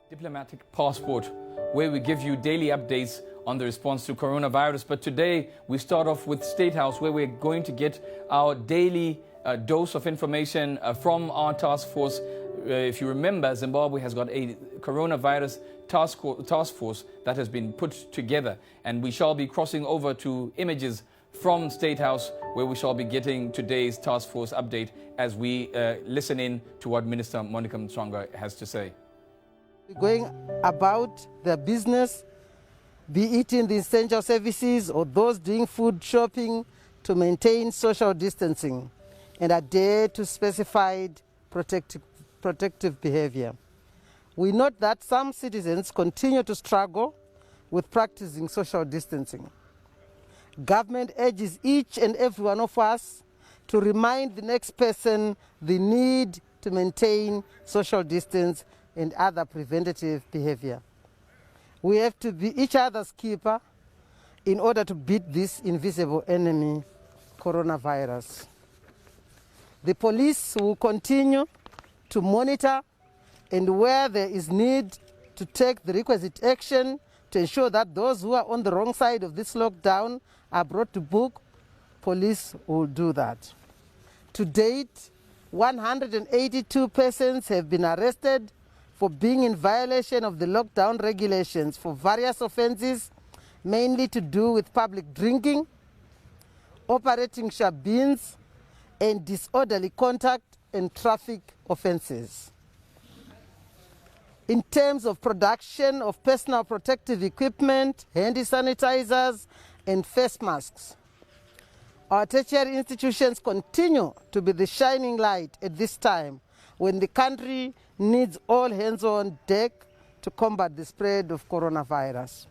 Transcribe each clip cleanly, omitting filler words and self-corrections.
Diplomatic Passport, where we give you daily updates on the response to coronavirus. But today we start off with State House, where we're going to get our daily dose of information from our task force. If you remember, Zimbabwe has got a coronavirus task force that has been put together, and we shall be crossing over to images from State House, where we shall be getting today's task force update as we listen in to what Minister Monica Mtswanga has to say. Going about their business, be it in the essential services or those doing food shopping, to maintain social distancing and adhere to specified protective behavior. We note that some citizens continue to struggle with practicing social distancing. Government urges each and every one of us to remind the next person the need to maintain social distance and other preventative behavior. We have to be each other's keeper in order to beat this invisible enemy, coronavirus. The police will continue to monitor, and where there is need to take the requisite action to ensure that those who are on the wrong side of this lockdown are brought to book, police will do that. To date, 182 persons have been arrested for being in violation of the lockdown regulations for various offences, mainly to do with public drinking, operating shebeens, and disorderly conduct and traffic offences. In terms of production of personal protective equipment, handy sanitizers, and face masks, our tertiary institutions continue to be the shining light at this time when the country needs all hands on deck to combat the spread of coronavirus.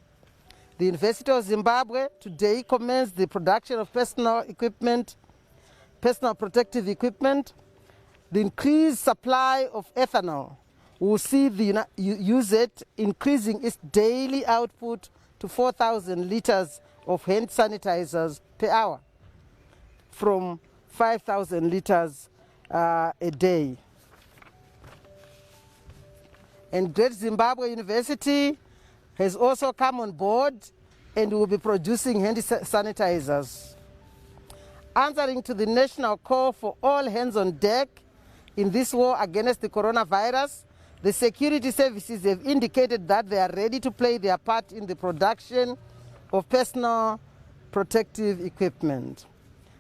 The University of Zimbabwe today commenced the production of personal protective equipment. The increased supply of ethanol will see the UZ increasing its daily output to 4,000 liters of hand sanitizers per hour from 5,000 liters a day. And Great Zimbabwe University has also come on board and will be producing handy sanitizers. Answering to the national call for all hands on deck in this war against the coronavirus, the security services have indicated that they are ready to play their part in the production of personal protective equipment.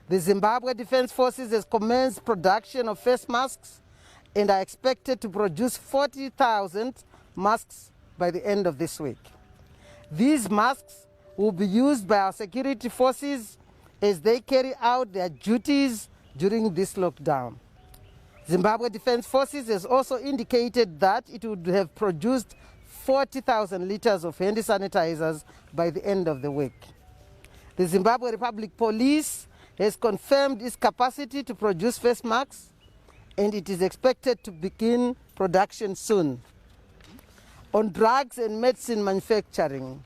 The Zimbabwe Defense Forces has commenced production of face masks and are expected to produce 40,000 masks by the end of this week. These masks will be used by our security forces as they carry out their duties during this lockdown. Zimbabwe Defense Forces has also indicated that it would have produced 40,000 liters of handy sanitizers by the end of the week. The Zimbabwe Republic Police has confirmed its capacity to produce face masks, and it is expected to begin production soon. On drugs and medicine manufacturing,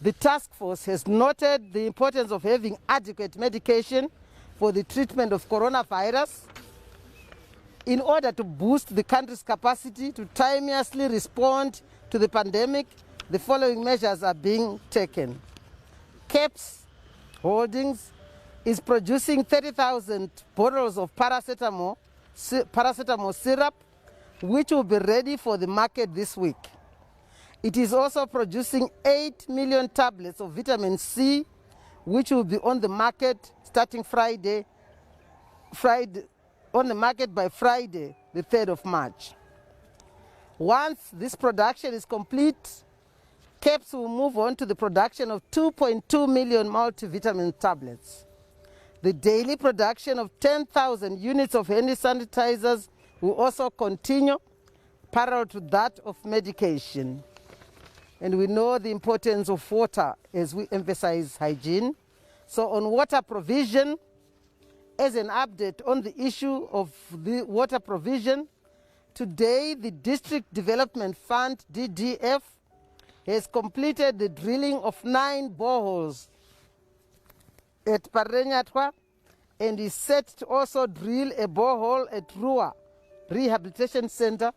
the task force has noted the importance of having adequate medication for the treatment of coronavirus. In order to boost the country's capacity to timeously respond to the pandemic, the following measures are being taken. CAPS Holdings is producing 30,000 bottles of paracetamol syrup, which will be ready for the market this week. It is also producing 8 million tablets of vitamin C, which will be on the market starting on the market by Friday, the 3rd of March. Once this production is complete, CAPS will move on to the production of 2.2 million multivitamin tablets. The daily production of 10,000 units of handy sanitizers will also continue, parallel to that of medication. And we know the importance of water as we emphasize hygiene. So on water provision, as an update on the issue of the water provision, today the District Development Fund, DDF, has completed the drilling of 9 boreholes at Parenyatwa and is set to also drill a borehole at Rua Rehabilitation Center.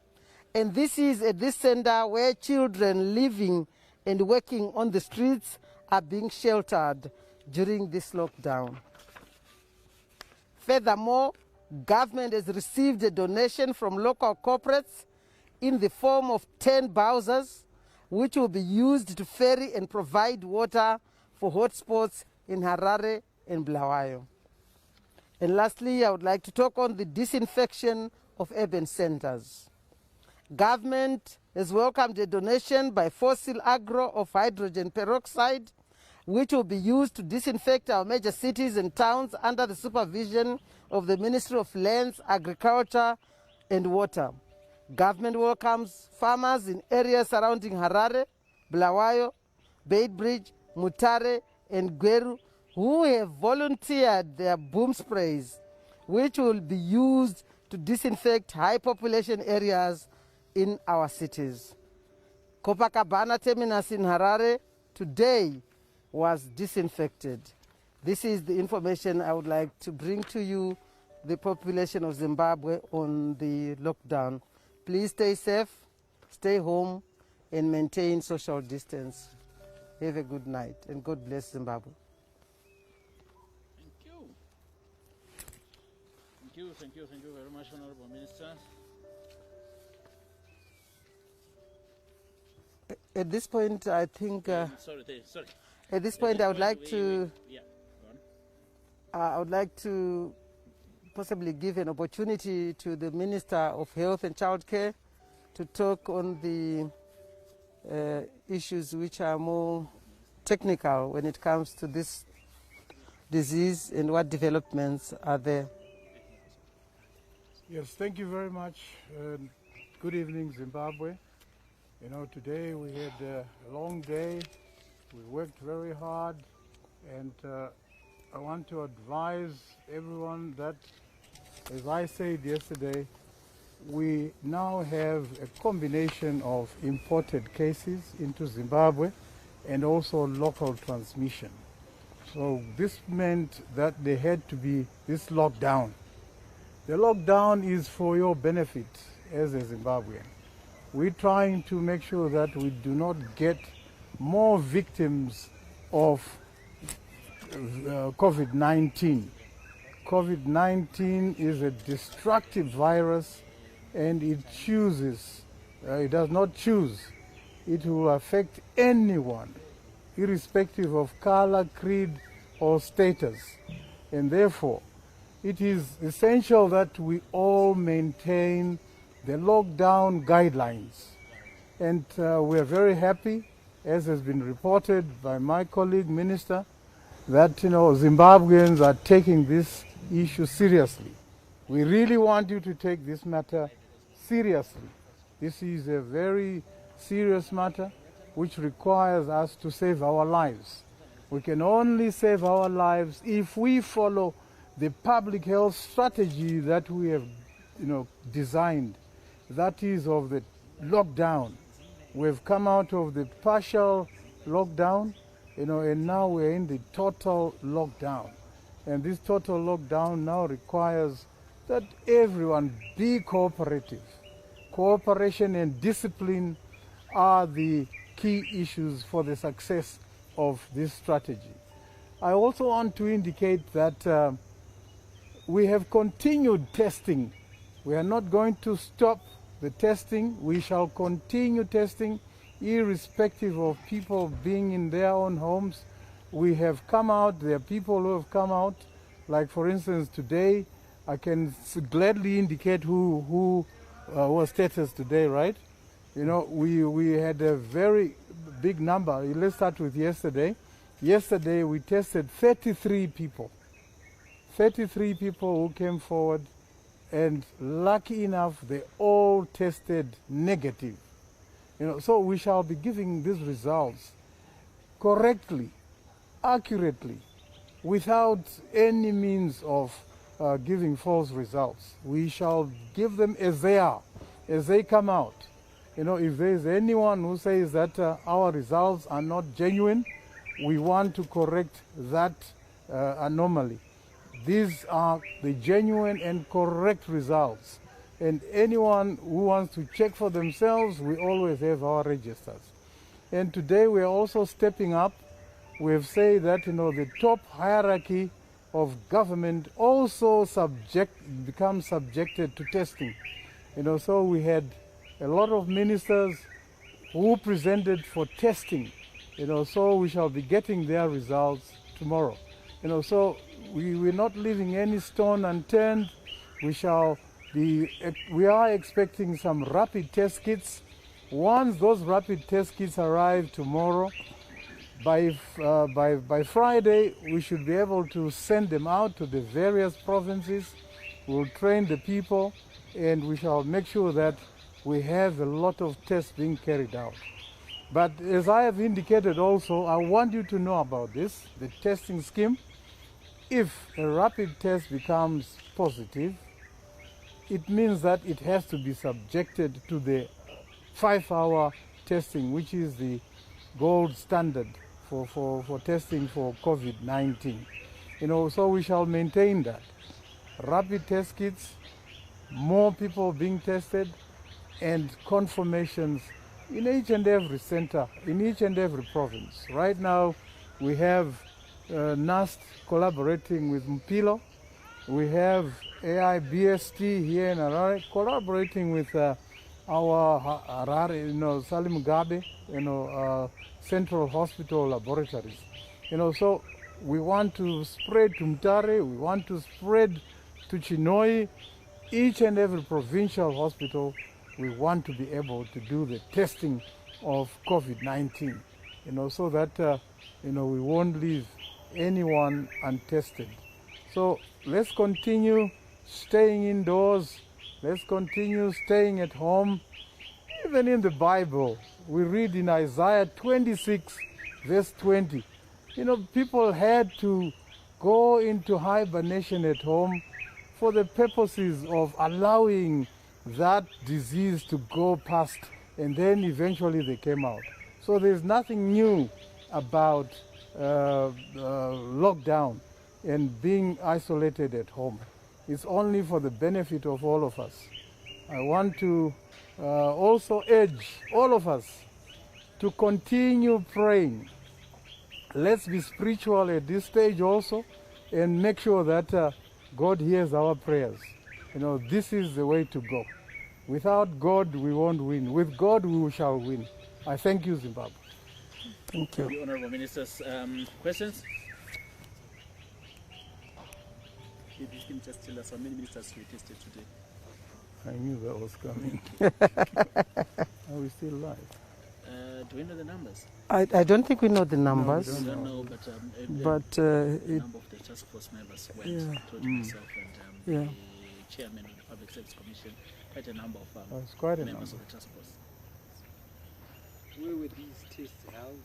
And this is at this center where children living and working on the streets are being sheltered during this lockdown. Furthermore, government has received a donation from local corporates in the form of 10 Bowsers, which will be used to ferry and provide water for hotspots in Harare and Bulawayo. And lastly, I would like to talk on the disinfection of urban centers. Government has welcomed a donation by Fossil Agro of hydrogen peroxide, which will be used to disinfect our major cities and towns under the supervision of the Ministry of Lands, Agriculture and Water. Government welcomes farmers in areas surrounding Harare, Bulawayo, Beitbridge, Mutare and Gweru who have volunteered their boom sprays, which will be used to disinfect high population areas in our cities. Copacabana terminus in Harare today was disinfected. This is the information I would like to bring to you, the population of Zimbabwe on the lockdown. Please stay safe, stay home, and maintain social distance. Have a good night, and God bless Zimbabwe. Thank you very much, Honorable Minister. At this point, I think. Sorry. At this point, I would like to. Yeah, I would like to possibly give an opportunity to the Minister of Health and Childcare to talk on the issues which are more technical when it comes to this disease and what developments are there. Yes, thank you very much. Good evening, Zimbabwe. You know, today we had a long day. We worked very hard, and I want to advise everyone that, as I said yesterday, we now have a combination of imported cases into Zimbabwe and also local transmission. So this meant that there had to be this lockdown. The lockdown is for your benefit as a Zimbabwean. We're trying to make sure that we do not get more victims of COVID-19. COVID-19 is a destructive virus, and it chooses, it does not choose. It will affect anyone, irrespective of color, creed, or status. And therefore, it is essential that we all maintain the lockdown guidelines. And we are very happy, as has been reported by my colleague minister, that Zimbabweans are taking this issue seriously. We really want you to take this matter seriously. This is a very serious matter which requires us to save our lives. We can only save our lives if we follow the public health strategy that we have designed, that is of the lockdown. We've come out of the partial lockdown, and now we're in the total lockdown. And this total lockdown now requires that everyone be cooperative. Cooperation and discipline are the key issues for the success of this strategy. I also want to indicate that we have continued testing. We are not going to stop the testing. We shall continue testing irrespective of people being in their own homes. We have come out, there are people who have come out, like for instance today, I can gladly indicate who was status today, right? We had a very big number. Let's start with yesterday. Yesterday we tested 33 people. 33 people who came forward, and lucky enough they all tested negative. So we shall be giving these results correctly, accurately, without any means of giving false results. We shall give them as they are, as they come out. If there is anyone who says that our results are not genuine, we want to correct that anomaly. these are the genuine and correct results. And anyone who wants to check for themselves, we always have our registers. And today we are also stepping up. We have said that the top hierarchy of government also becomes subjected to testing. So we had a lot of ministers who presented for testing. So we shall be getting their results tomorrow. So we're not leaving any stone unturned. We are expecting some rapid test kits. Once those rapid test kits arrive tomorrow, by Friday, we should be able to send them out to the various provinces. We'll train the people, and we shall make sure that we have a lot of tests being carried out. But as I have indicated also, I want you to know about this, the testing scheme. If a rapid test becomes positive, it means that it has to be subjected to the 5-hour testing, which is the gold standard for testing for COVID-19. So we shall maintain that. Rapid test kits, more people being tested, and confirmations in each and every center, in each and every province. Right now, we have NAST collaborating with Mpilo. We have AIBST here in Harare collaborating with our Harare, Salim Gabe, Central Hospital Laboratories. So we want to spread to Mtare, we want to spread to Chinoi, each and every provincial hospital. We want to be able to do the testing of COVID-19, so that we won't leave anyone untested. So let's continue staying indoors. Let's continue staying at home. Even in the Bible, we read in Isaiah 26, verse 20, people had to go into hibernation at home for the purposes of allowing that disease to go past, and then eventually they came out. So there's nothing new about lockdown and being isolated at home. It's only for the benefit of all of us. I want to also urge all of us to continue praying. Let's be spiritual at this stage also, and make sure that God hears our prayers. This is the way to go. Without God, we won't win. With God, we shall win. I thank you, Zimbabwe. Thank you. Honorable Ministers, questions? If you can just tell us how many ministers we tested today. I knew that was coming. Are we still live? Do we know the numbers? I don't think we know the numbers. We don't know, But the number of the task force members went, including myself and the chairman of the Public Service Commission, quite a number of That's quite a members number. of the task force. Where were these tests held?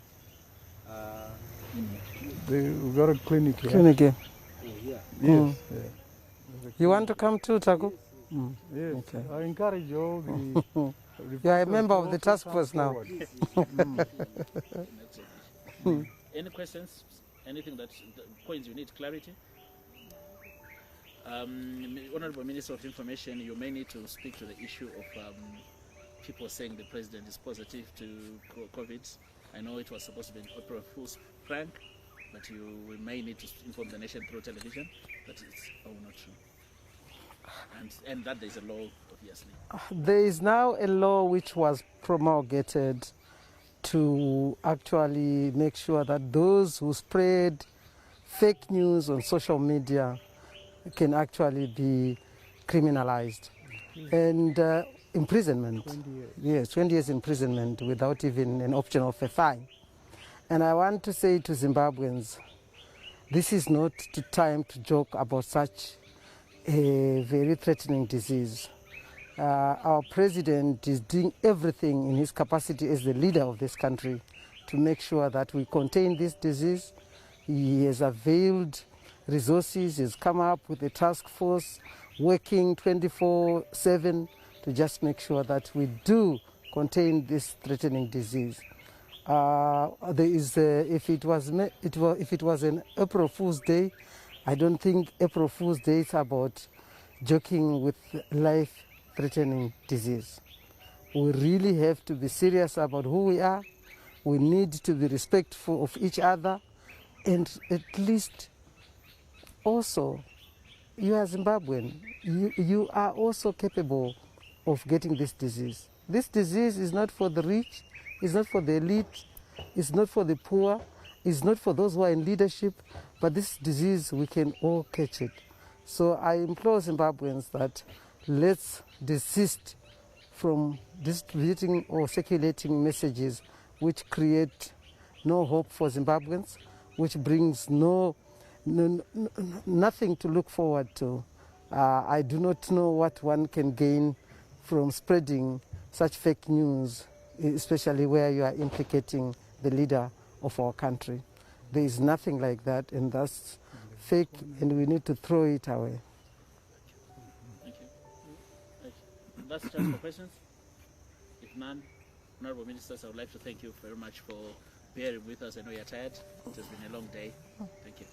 We've got a clinic here. clinic here. Oh, here. Yes. You want to come too, Taku? Yes. Okay. I encourage all the. You are a member of the task force now. Any questions? Anything points you need clarity? Honorable Minister of Information, you may need to speak to the issue of people saying the president is positive to COVID. I know it was supposed to be an April Fool's prank, but we may need to inform the nation through television that it's not true. And that there's a law, obviously. There is now a law which was promulgated to actually make sure that those who spread fake news on social media can actually be criminalized. And imprisonment. 20 years. Yes, 20 years imprisonment without even an option of a fine. And I want to say to Zimbabweans, this is not the time to joke about such a very threatening disease. Our president is doing everything in his capacity as the leader of this country to make sure that we contain this disease. He has availed resources, has come up with a task force working 24/7 to just make sure that we do contain this threatening disease. If it was an April Fool's Day, I don't think April Fool's Day is about joking with life-threatening disease. We really have to be serious about who we are. We need to be respectful of each other, and at least also, you are Zimbabwean. You are also capable of getting this disease. This disease is not for the rich, it's not for the elite, it's not for the poor, it's not for those who are in leadership, but this disease, we can all catch it. So I implore Zimbabweans that let's desist from distributing or circulating messages which create no hope for Zimbabweans, which brings nothing to look forward to. I do not know what one can gain from spreading such fake news, especially where you are implicating the leader of our country. There is nothing like that, and that's fake, and we need to throw it away. Thank you. That's just for questions. If none, Honorable Ministers, I would like to thank you very much for bearing with us. I know you're tired. It has been a long day. Thank you.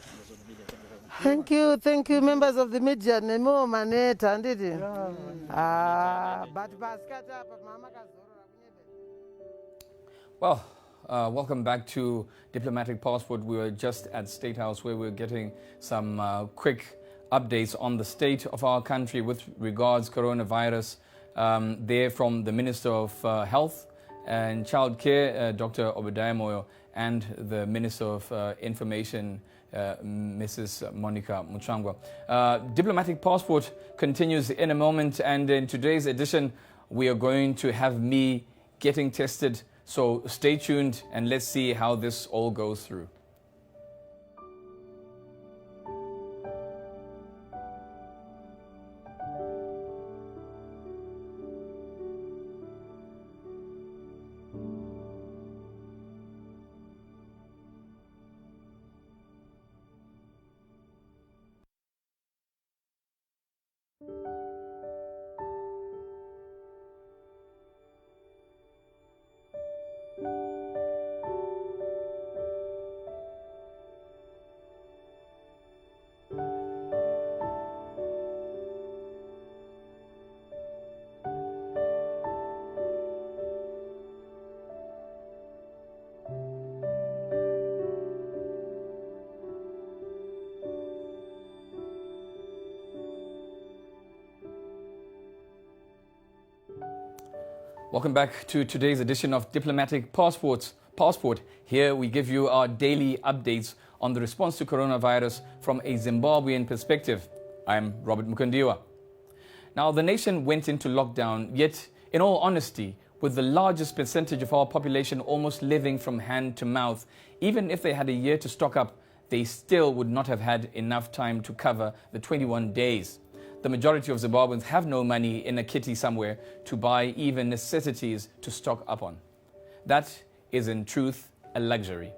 Members of the media, Thank you, members of the media. Nemo maneta, ndidi. But baskata pa mama kazorora kunyebe. Well, welcome back to Diplomatic Passport. We were just at State House where we're getting some quick updates on the state of our country with regards coronavirus. There from the Minister of Health and Child Care, Dr. Obadiah Moyo, and the Minister of Information, Mrs. Monica Muchangwa. Diplomatic Passport continues in a moment, and in today's edition we are going to have me getting tested. So stay tuned and let's see how this all goes through. Welcome back to today's edition of Diplomatic Passport. Here we give you our daily updates on the response to coronavirus from a Zimbabwean perspective. I'm Robert Mukundiwa. Now, the nation went into lockdown, yet, in all honesty, with the largest percentage of our population almost living from hand to mouth, even if they had a year to stock up, they still would not have had enough time to cover the 21 days. The majority of Zimbabweans have no money in a kitty somewhere to buy even necessities to stock up on. That is in truth a luxury.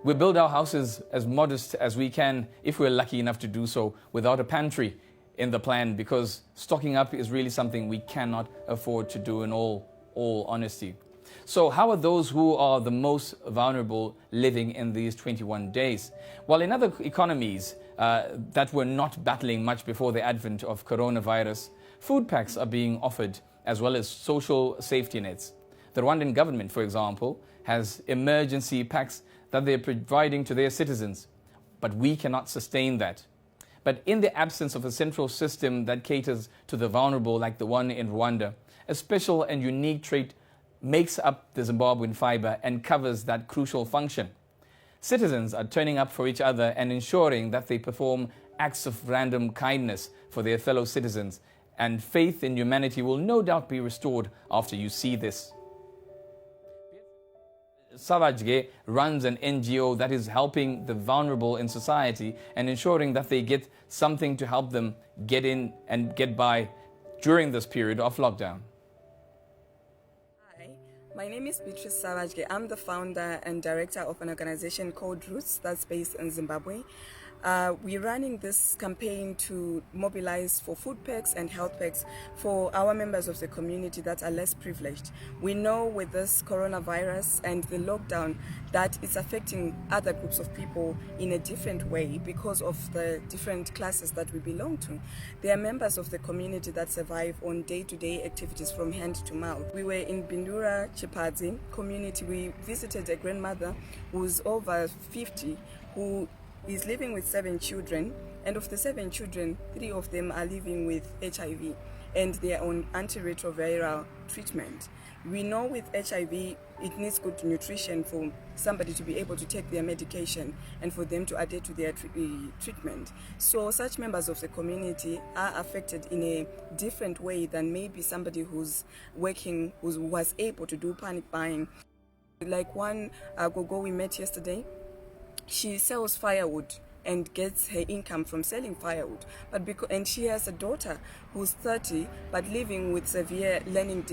We build our houses as modest as we can, if we're lucky enough to do so, without a pantry in the plan, because stocking up is really something we cannot afford to do in all honesty. So how are those who are the most vulnerable living in these 21 days? Well, in other economies that were not battling much before the advent of coronavirus, food packs are being offered as well as social safety nets. The Rwandan government, for example, has emergency packs that they're providing to their citizens. But we cannot sustain that. But in the absence of a central system that caters to the vulnerable like the one in Rwanda, a special and unique trait makes up the Zimbabwean fiber and covers that crucial function. Citizens are turning up for each other and ensuring that they perform acts of random kindness for their fellow citizens, and faith in humanity will no doubt be restored after you see this. Savajge runs an NGO that is helping the vulnerable in society and ensuring that they get something to help them get in and get by during this period of lockdown. My name is Beatrice Savajge. I'm the founder and director of an organization called Roots that's based in Zimbabwe. We're running this campaign to mobilize for food packs and health packs for our members of the community that are less privileged. We know with this coronavirus and the lockdown that it's affecting other groups of people in a different way because of the different classes that we belong to. There are members of the community that survive on day-to-day activities from hand to mouth. We were in Bindura Chipadzi community. We visited a grandmother who's over 50 who is living with 7 children, and of the 7 children, 3 of them are living with HIV and they are on antiretroviral treatment. We know with HIV it needs good nutrition for somebody to be able to take their medication and for them to adhere to their treatment. So such members of the community are affected in a different way than maybe somebody who's working, who was able to do panic buying. Like one gogo we met yesterday, she sells firewood and gets her income from selling firewood, and she has a daughter who's 30 but living with severe learning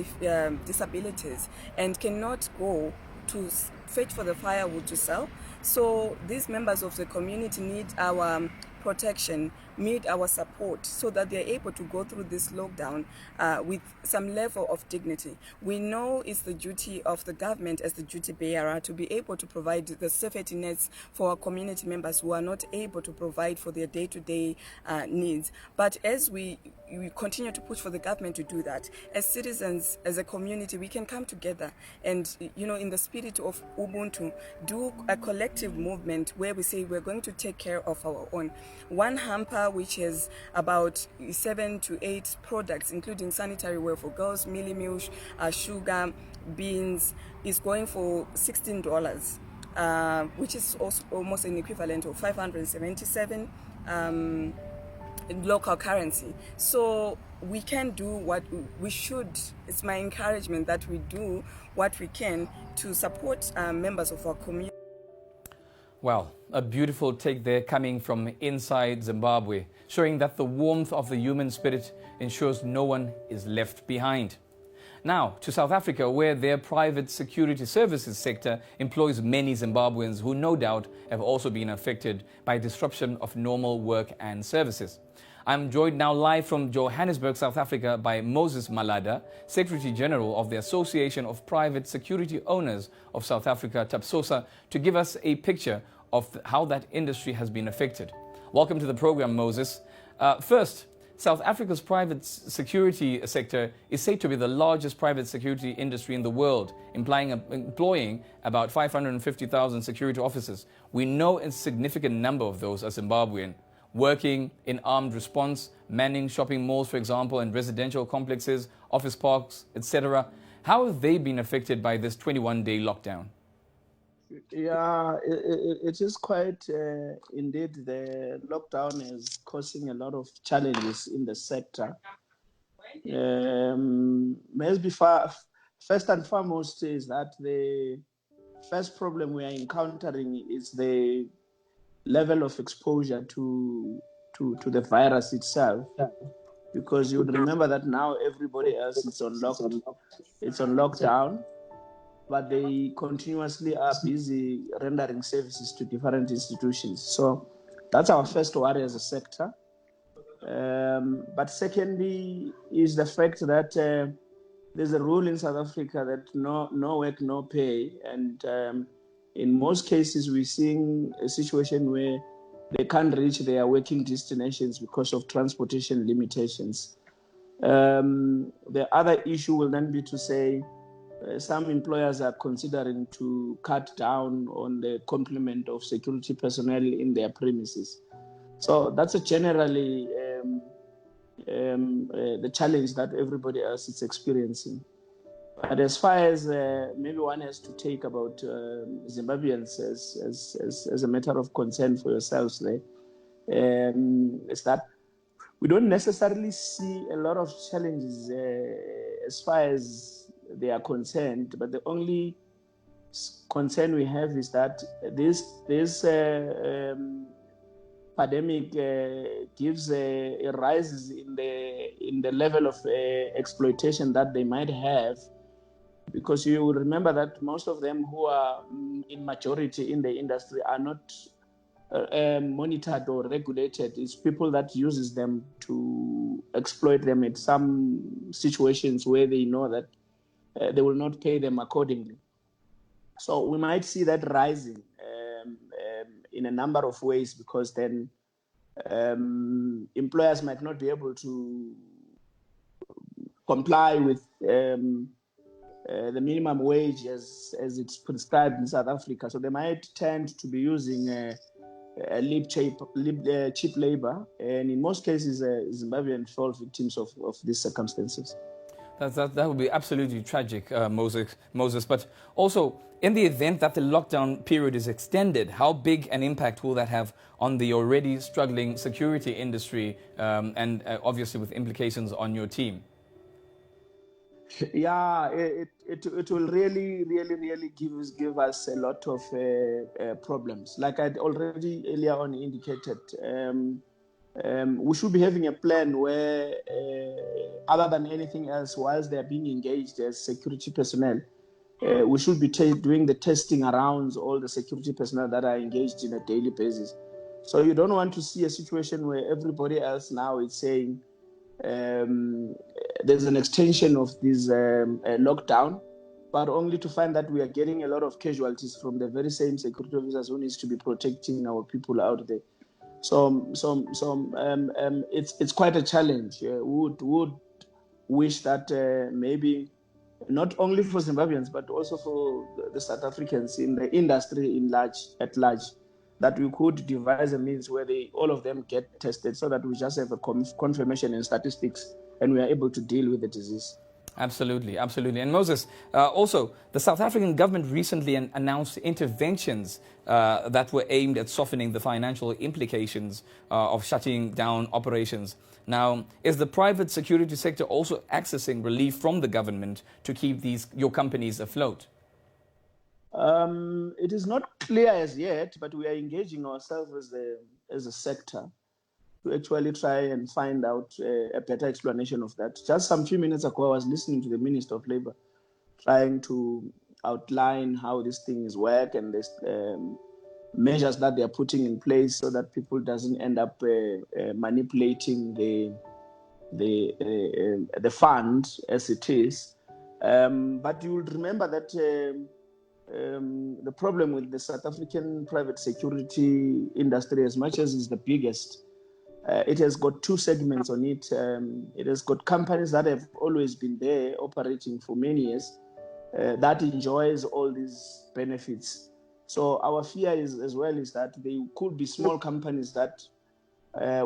disabilities and cannot go to fetch for the firewood to sell. So these members of the community need our protection, need our support so that they're able to go through this lockdown with some level of dignity. We know it's the duty of the government as the duty bearer to be able to provide the safety nets for our community members who are not able to provide for their day-to-day needs. But as we continue to push for the government to do that, as citizens, as a community, we can come together and, in the spirit of Ubuntu, do a collective movement where we say we're going to take care of our own. One hamper, which has about 7 to 8 products, including sanitary wear for girls, mealie meal, sugar, beans, is going for $16, which is also almost an equivalent of 577 in local currency. So we can do what we should. It's my encouragement that we do what we can to support members of our community. Well, a beautiful take there coming from inside Zimbabwe, showing that the warmth of the human spirit ensures no one is left behind. Now, to South Africa, where their private security services sector employs many Zimbabweans who no doubt have also been affected by disruption of normal work and services. I'm joined now live from Johannesburg, South Africa by Moses Malada, Secretary General of the Association of Private Security Owners of South Africa, TAPSOSA, to give us a picture of how that industry has been affected. Welcome to the program, Moses. First, South Africa's private security sector is said to be the largest private security industry in the world, employing about 550,000 security officers. We know a significant number of those are Zimbabwean, working in armed response, manning shopping malls, for example, and residential complexes, office parks, etc. How have they been affected by this 21-day lockdown? Yeah, it is quite indeed. The lockdown is causing a lot of challenges in the sector. Maybe first and foremost is that the first problem we are encountering is the level of exposure to the virus itself, because you would remember that now everybody else is on lockdown, but they continuously are busy rendering services to different institutions. So that's our first worry as a sector. But secondly is the fact that there's a rule in South Africa that no work, no pay. And in most cases, we're seeing a situation where they can't reach their working destinations because of transportation limitations. The other issue will then be to say, some employers are considering to cut down on the complement of security personnel in their premises. So that's generally the challenge that everybody else is experiencing. But as far as maybe one has to take about Zimbabweans as a matter of concern for yourselves there, is that we don't necessarily see a lot of challenges as far as they are concerned, but the only concern we have is that this pandemic gives a rise in the level of exploitation that they might have, because you will remember that most of them who are in majority in the industry are not monitored or regulated. It's people that uses them to exploit them at some situations where they know that they will not pay them accordingly. So we might see that rising in a number of ways, because then employers might not be able to comply with the minimum wage as it's prescribed in South Africa. So they might tend to be using cheap labor, and in most cases, Zimbabweans fall victims of these circumstances. That would be absolutely tragic, Moses. But also, in the event that the lockdown period is extended, how big an impact will that have on the already struggling security industry, and obviously with implications on your team? Yeah, it will really give us a lot of problems. Like I'd already earlier on indicated, we should be having a plan where, other than anything else, whilst they're being engaged as security personnel, we should be doing the testing around all the security personnel that are engaged in a daily basis. So you don't want to see a situation where everybody else now is saying there's an extension of this lockdown, but only to find that we are getting a lot of casualties from the very same security officers who needs to be protecting our people out there. So it's quite a challenge. Would wish that maybe not only for Zimbabweans but also for the South Africans in the industry at large, that we could devise a means where all of them get tested, so that we just have a confirmation in statistics and we are able to deal with the disease. Absolutely. And Moses, also, the South African government recently announced interventions that were aimed at softening the financial implications of shutting down operations. Now, is the private security sector also accessing relief from the government to keep your companies afloat? It is not clear as yet, but we are engaging ourselves as a sector to actually try and find out a better explanation of that. Just some few minutes ago, I was listening to the Minister of Labour trying to outline how these things work and the measures that they are putting in place so that people doesn't end up manipulating the fund as it is. But you will remember that the problem with the South African private security industry, as much as it's the biggest, it has got two segments on it. It has got companies that have always been there operating for many years, that enjoys all these benefits. So our fear is that there could be small companies that are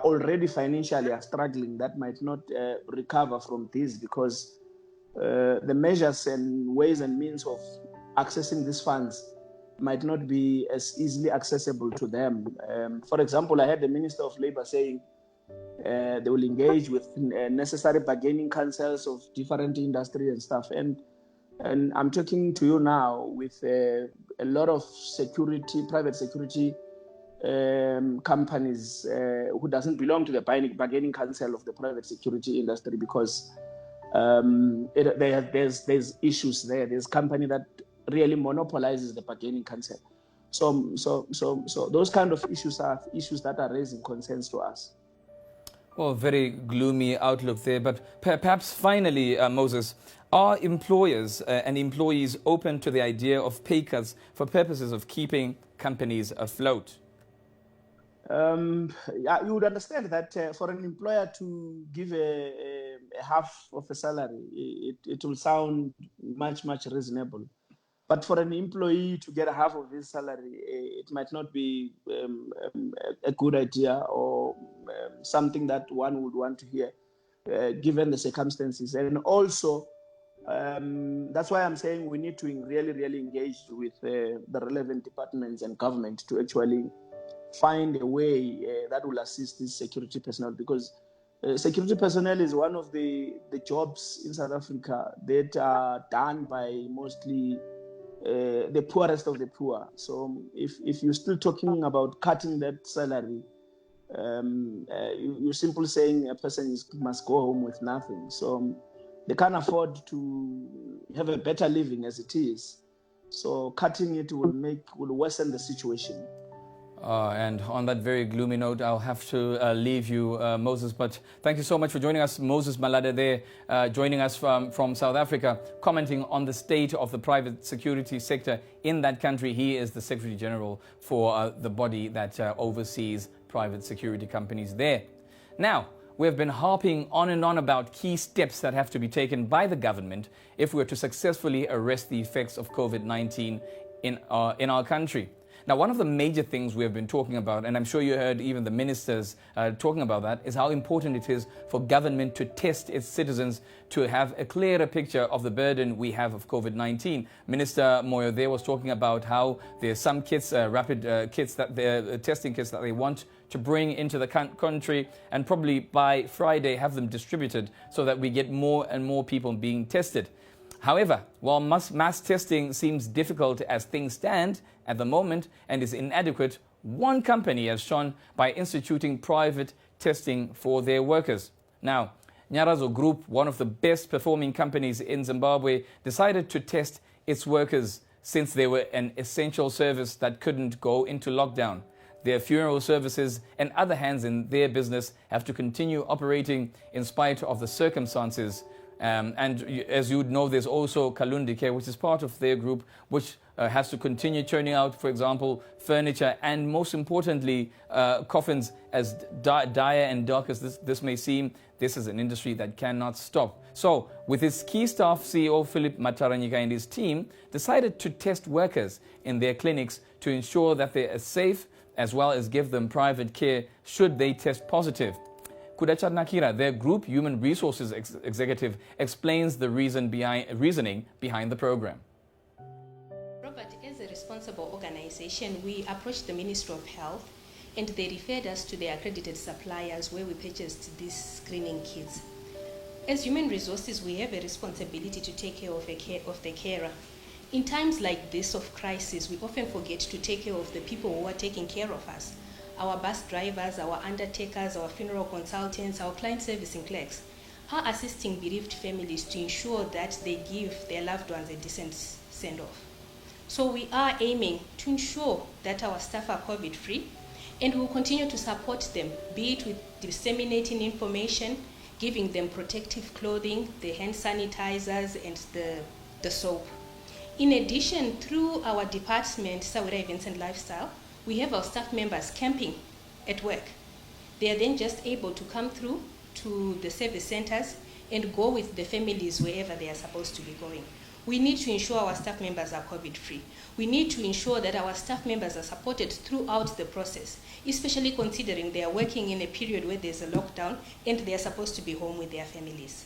already financially struggling, that might not recover from this, because the measures and ways and means of accessing these funds might not be as easily accessible to them. For example, I heard the Minister of Labour saying they will engage with necessary bargaining councils of different industry and stuff. And I'm talking to you now with a lot of private security companies who doesn't belong to the bargaining council of the private security industry, because there's issues there. There's company that really monopolizes the bargaining council. So those kind of issues are issues that are raising concerns to us. Well, very gloomy outlook there. But perhaps finally, Moses, are employers and employees open to the idea of pay cuts for purposes of keeping companies afloat? Yeah, you would understand that for an employer to give a half of a salary, it will sound much reasonable. But for an employee to get a half of his salary, it might not be a good idea, or something that one would want to hear, given the circumstances. And also, that's why I'm saying we need to really engage with the relevant departments and government to actually find a way that will assist these security personnel, because security personnel is one of the jobs in South Africa that are done by mostly the poorest of the poor. So if you're still talking about cutting that salary, you're simply saying a person must go home with nothing. So they can't afford to have a better living as it is. So cutting it will worsen the situation. And on that very gloomy note, I'll have to leave you, Moses. But thank you so much for joining us. Moses Malade there, joining us from South Africa, commenting on the state of the private security sector in that country. He is the Secretary General for the body that oversees private security companies there. Now, we have been harping on and on about key steps that have to be taken by the government if we are to successfully arrest the effects of COVID-19 in our country. Now, one of the major things we have been talking about, and I'm sure you heard even the ministers talking about that, is how important it is for government to test its citizens to have a clearer picture of the burden we have of COVID-19. Minister Moyo there was talking about how there's some kits, rapid kits, testing kits that they want to bring into the country, and probably by Friday have them distributed so that we get more and more people being tested. However, while mass testing seems difficult as things stand at the moment and is inadequate, one company has shone by instituting private testing for their workers. Now, Nyarazo Group, one of the best performing companies in Zimbabwe, decided to test its workers since they were an essential service that couldn't go into lockdown. Their funeral services and other hands in their business have to continue operating in spite of the circumstances. And as you would know, there's also Kalundi Care, which is part of their group, which has to continue churning out, for example, furniture and, most importantly, coffins. As dire and dark as this may seem, this is an industry that cannot stop. So, with his key staff, CEO Philip Mataranyika and his team decided to test workers in their clinics to ensure that they are safe, as well as give them private care should they test positive. Kudachat Nakira, their group human resources executive, explains the reasoning behind the program. Robert, as a responsible organization, we approached the Ministry of Health and they referred us to the accredited suppliers where we purchased these screening kits. As human resources, we have a responsibility to take care of the carer. In times like this of crisis, we often forget to take care of the people who are taking care of us. Our bus drivers, our undertakers, our funeral consultants, our client servicing clerks are assisting bereaved families to ensure that they give their loved ones a decent send-off. So we are aiming to ensure that our staff are COVID-free, and we will continue to support them, be it with disseminating information, giving them protective clothing, the hand sanitizers, and the soap. In addition, through our department, Sawira Events and Lifestyle, we have our staff members camping at work. They are then just able to come through to the service centers and go with the families wherever they are supposed to be going. We need to ensure our staff members are COVID-free. We need to ensure that our staff members are supported throughout the process, especially considering they are working in a period where there's a lockdown and they are supposed to be home with their families.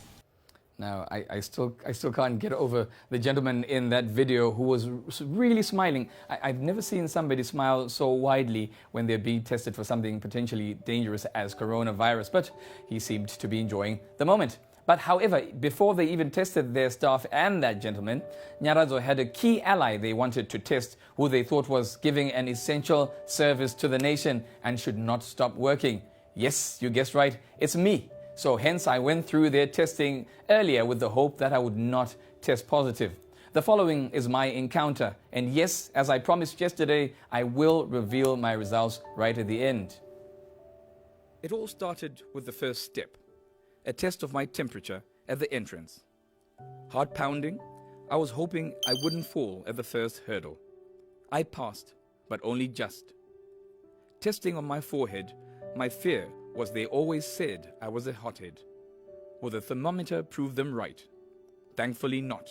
Now, I still can't get over the gentleman in that video who was really smiling. I've never seen somebody smile so widely when they're being tested for something potentially dangerous as coronavirus, but he seemed to be enjoying the moment. But however, before they even tested their staff and that gentleman, Nyarazo had a key ally they wanted to test, who they thought was giving an essential service to the nation and should not stop working. Yes, you guessed right, it's me. So hence I went through their testing earlier with the hope that I would not test positive. The following is my encounter, and yes, as I promised yesterday, I will reveal my results right at the end. It all started with the first step, a test of my temperature at the entrance. Heart pounding, I was hoping I wouldn't fall at the first hurdle. I passed, but only just. Testing on my forehead, my fear was they always said I was a hothead. Will the thermometer prove them right? Thankfully not.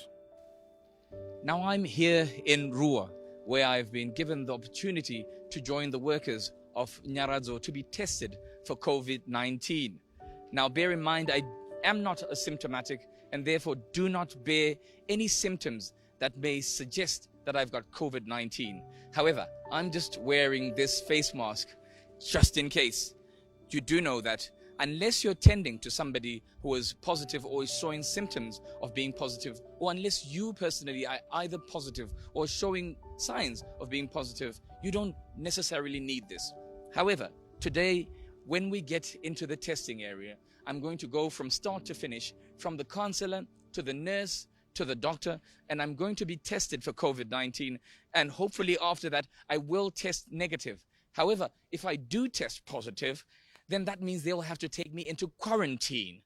Now I'm here in Rua, where I've been given the opportunity to join the workers of Nyarazo to be tested for COVID-19. Now bear in mind, I am not asymptomatic and therefore do not bear any symptoms that may suggest that I've got COVID-19. However, I'm just wearing this face mask just in case. You do know that unless you're tending to somebody who is positive or is showing symptoms of being positive, or unless you personally are either positive or showing signs of being positive, you don't necessarily need this. However, today, when we get into the testing area, I'm going to go from start to finish, from the counselor to the nurse to the doctor, and I'm going to be tested for COVID-19, and hopefully after that, I will test negative. However, if I do test positive, then that means they'll have to take me into quarantine.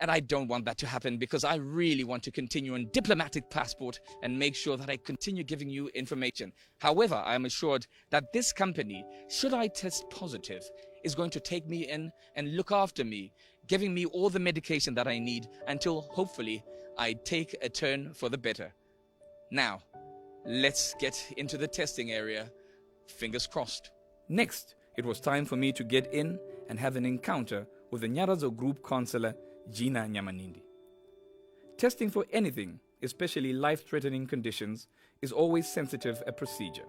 And I don't want that to happen because I really want to continue on diplomatic passport and make sure that I continue giving you information. However, I am assured that this company, should I test positive, is going to take me in and look after me, giving me all the medication that I need until hopefully I take a turn for the better. Now, let's get into the testing area. Fingers crossed. Next, it was time for me to get in and have an encounter with the Nyaradzo Group Councillor, Gina Nyamanindi. Testing for anything, especially life-threatening conditions, is always sensitive a procedure,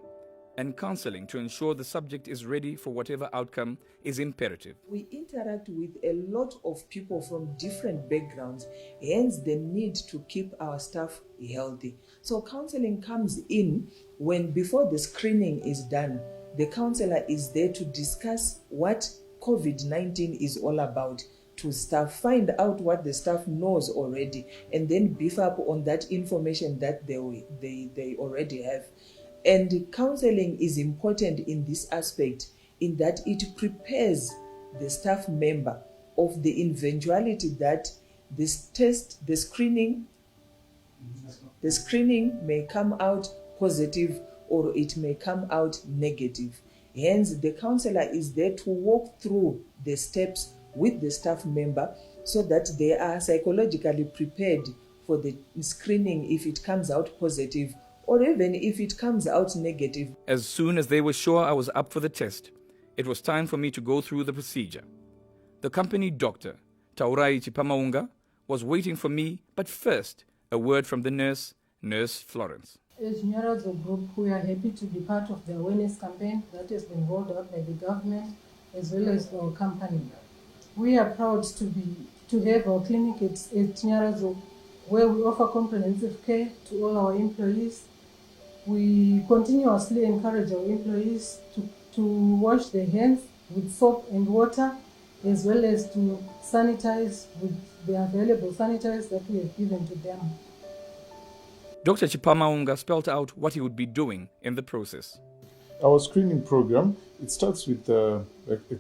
and counseling to ensure the subject is ready for whatever outcome is imperative. We interact with a lot of people from different backgrounds, hence the need to keep our staff healthy. So counseling comes in when, before the screening is done, the counselor is there to discuss what COVID-19 is all about, to staff, find out what the staff knows already, and then beef up on that information that they already have. And counseling is important in this aspect, in that it prepares the staff member of the eventuality that this test, the screening may come out positive or it may come out negative. Hence, the counselor is there to walk through the steps with the staff member so that they are psychologically prepared for the screening if it comes out positive or even if it comes out negative. As soon as they were sure I was up for the test, it was time for me to go through the procedure. The company doctor, Taurai Chipamaunga, was waiting for me, but first, a word from the nurse, Nurse Florence. As Nyaradzo Group, we are happy to be part of the awareness campaign that has been rolled out by the government as well as our company. We are proud to have our clinic at Nyaradzo, where we offer comprehensive care to all our employees. We continuously encourage our employees to wash their hands with soap and water, as well as to sanitize with the available sanitizers that we have given to them. Dr. Chipamaunga spelled out what he would be doing in the process. Our screening program, it starts with a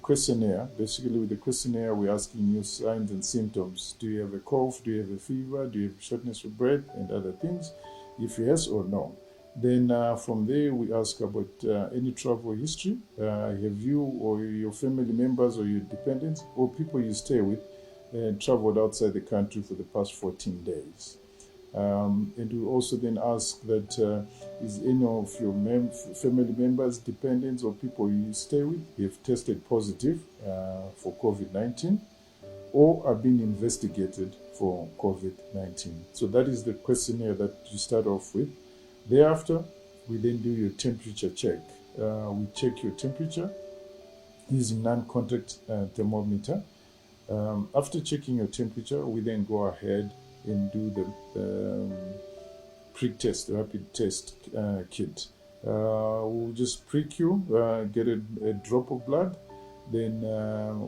questionnaire. Basically, with the questionnaire, we're asking you signs and symptoms. Do you have a cough? Do you have a fever? Do you have shortness of breath and other things? If yes or no. Then from there, we ask about any travel history. Have you or your family members or your dependents or people you stay with traveled outside the country for the past 14 days? And we also then ask that is any of your family members, dependents, or people you stay with have tested positive for COVID-19 or are being investigated for COVID-19. So that is the questionnaire that you start off with. Thereafter, we then do your temperature check. We check your temperature using non-contact thermometer. After checking your temperature, we then go ahead and do the prick test, the rapid test kit. We'll just prick you, get a drop of blood, then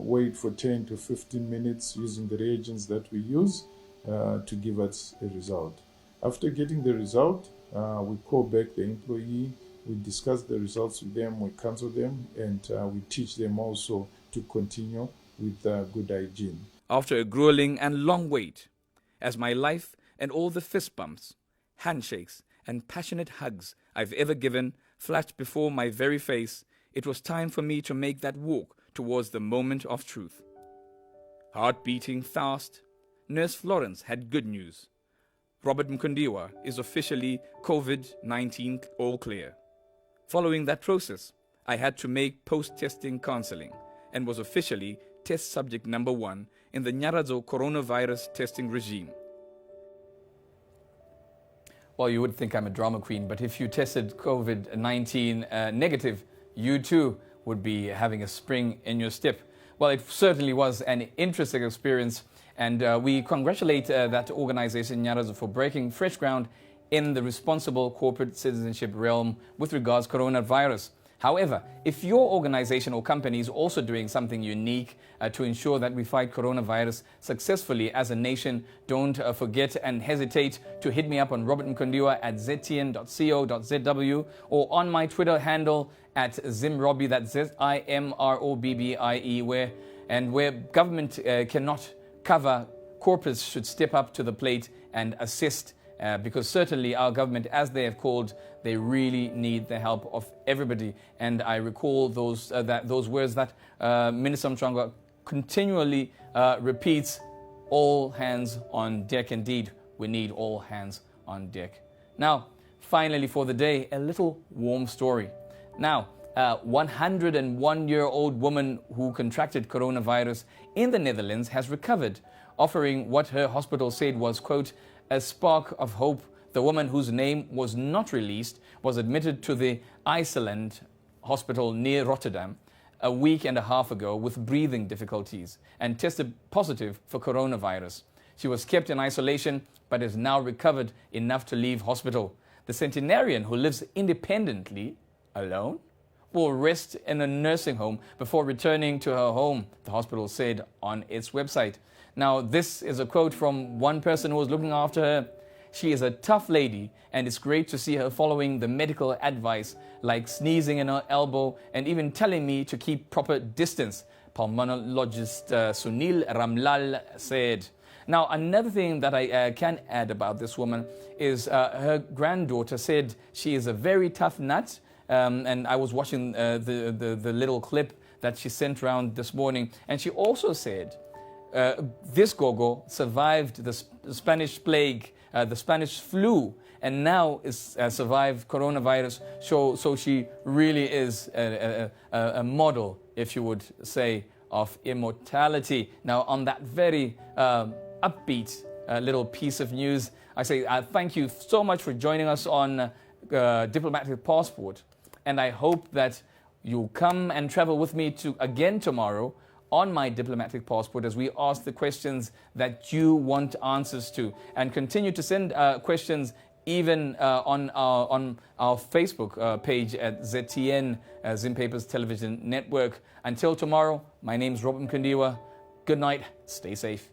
wait for 10 to 15 minutes using the reagents that we use to give us a result. After getting the result, we call back the employee, we discuss the results with them, we counsel them, and we teach them also to continue with good hygiene. After a grueling and long wait, as my life and all the fist bumps, handshakes, and passionate hugs I've ever given flashed before my very face, it was time for me to make that walk towards the moment of truth. Heart beating fast, Nurse Florence had good news. Robert Mkondiwa is officially COVID-19 all clear. Following that process, I had to make post-testing counseling and was officially test subject number 1 in the Nyaradzo coronavirus testing regime. Well, you would think I'm a drama queen, but if you tested COVID-19 negative, you too would be having a spring in your step. Well, it certainly was an interesting experience, and we congratulate that organization, Nyaradzo, for breaking fresh ground in the responsible corporate citizenship realm with regards to coronavirus. However, if your organization or company is also doing something unique to ensure that we fight coronavirus successfully as a nation, don't forget and hesitate to hit me up on Robert Mkondiwa at ztn.co.zw or on my Twitter handle at Zimrobbie, that's ZIMROBBIE, where government cannot cover, corporates should step up to the plate and assist. Because certainly our government, as they have called, they really need the help of everybody. And I recall those words that Minister Mchwangwa continually repeats: all hands on deck. Indeed, we need all hands on deck. Now, finally for the day, a little warm story. Now, a 101-year-old woman who contracted coronavirus in the Netherlands has recovered, offering what her hospital said was, quote, a spark of hope. The woman, whose name was not released, was admitted to the Iceland hospital near Rotterdam a week and a half ago with breathing difficulties and tested positive for coronavirus. She was kept in isolation but has now recovered enough to leave hospital. The centenarian, who lives independently, alone, will rest in a nursing home before returning to her home, the hospital said on its website. Now, this is a quote from one person who was looking after her. She is a tough lady, and it's great to see her following the medical advice, like sneezing in her elbow and even telling me to keep proper distance, pulmonologist Sunil Ramlal said. Now, another thing that I can add about this woman is her granddaughter said she is a very tough nut, and I was watching the little clip that she sent around this morning, and she also said this gogo survived the Spanish plague, the Spanish flu, and now is survived coronavirus. So she really is a model, if you would say, of immortality. Now, on that very upbeat little piece of news, I say thank you so much for joining us on Diplomatic Passport, and I hope that you'll come and travel with me again tomorrow on my Diplomatic Passport as we ask the questions that you want answers to, and continue to send questions even on our Facebook page at ZTN, Zim Papers Television Network. Until tomorrow, my name's Robert Mkondiwa. Good night, stay safe.